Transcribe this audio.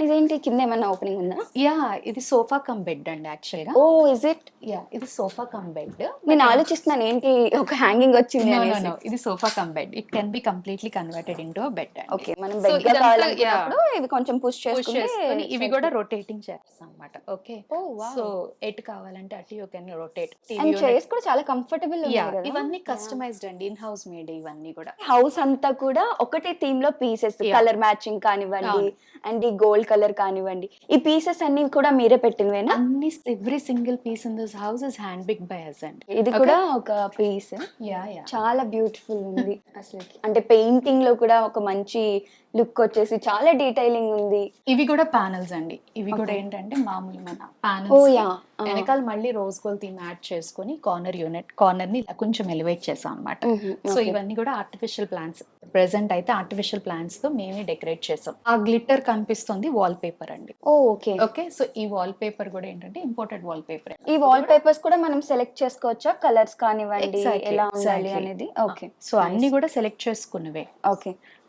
ఇదేంటి కింద ఏమన్నా ఓపెనింగ్ ఉందా? యా, ఇది సోఫా కమ్ బెడ్ అండి యాక్చువల్ గా. Oh is it? యా, ఇది సోఫా కమ్ బెడ్. నేను ఆలోచిస్తున్నాను ఏంటి ఒక హ్యాంగింగ్ వచ్చింది అనేసి. నో, ఇది sofa cum bed. It can be completely converted into bed అండి. ఓకే, మనం So బెడ్ గా ఇదంతా, కావాలనుకున్నప్పుడు ఇవి కొంచెం పుష్ పుష్ చేసుకొని చేసుకుంటే ఇవి కూడా రొటేటింగ్ చేస్తాం అన్నమాట. Okay, Oh, wow. సో ఎటు కావాలంటే అటు you can rotate. And chairs కూడా చాలా కంఫర్టబుల్ యా, ఉన్నాయి కదా. ఇవన్నీ కస్టమైజ్డ్ అండి, ఇన్ హౌస్ మేడ్ ఇవన్నీ కూడా. హౌస్ అంతా కూడా ఒకటే థీమ్ లో పీసెస్, Yeah. కలర్ మ్యాచింగ్ కానివ్వండి అవును. అండ్ ఈ గోల్డ్ కలర్ కానివ్వండి, ఈ పీసెస్ అన్ని కూడా మీరే పెట్టినవేనా? అన్ని every single piece in this house is hand pick by us అండి. ఇది కూడా ఒక పీస్ యా యా, చాలా బ్యూటిఫుల్ ఉంది అసలు. అంటే పెయింటింగ్ లో కూడా ఒక మంచి లుక్ వచ్చేసి చాలా డీటెయిలింగ్ ఉంది. ఇవి కూడా ప్యానల్స్ అండి. ఇవి కూడా Okay. ఏంటంటే మామూలు మన Oh, ప్యానల్స్ yeah. వెనకాల మళ్ళీ రోజ్ గోల్డ్ థీమ్ యాడ్ చేసుకొని కార్నర్ ని ఇలా కొంచెం ఎలివేట్ చేసాం అన్నమాట. So okay. ఇవన్నీ కూడా ఆర్టిఫిషియల్ ప్లాంట్స్. ప్రెసెంట్ అయితే ఆర్టిఫిషియల్ ప్లాంట్స్ తో మేమే డెకరేట్ చేసాం. ఆ గ్లిట్టర్ కనిపిస్తుంది వాల్ పేపర్ అండి. ఓ ఓకే. ఓకే, సో ఈ వాల్ పేపర్ కూడా ఏంటంటే ఇంపోర్టెడ్ వాల్ పేపర్. ఈ వాల్ పేపర్స్ కూడా మనం సెలెక్ట్ చేసుకోవచ్చా, కలర్స్ కానివ్వండి ఎలా ఉండాలి అనేది? ఓకే, సో అన్ని కూడా సెలెక్ట్ చేసుకున్నవే. ఓకే.